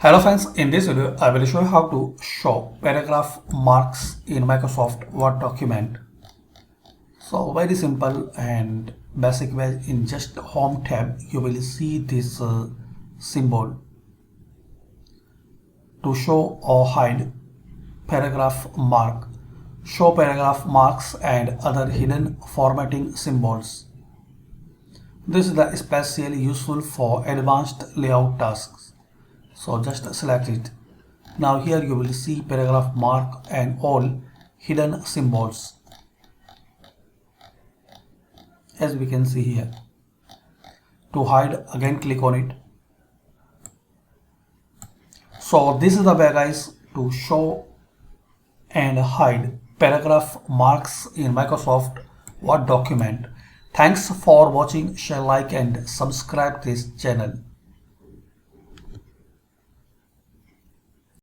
Hello friends, in this video I will show you how to show paragraph marks in Microsoft Word document. So very simple and basic way. In just home tab you will see this symbol to show or hide paragraph mark, show paragraph marks and other hidden formatting symbols. This is especially useful for advanced layout tasks. So just select it. Now here you will see paragraph mark and all hidden symbols, as we can see here. To hide, again click on it. So this is the way guys to show and hide paragraph marks in Microsoft Word document. Thanks for watching. Share, like and subscribe this channel.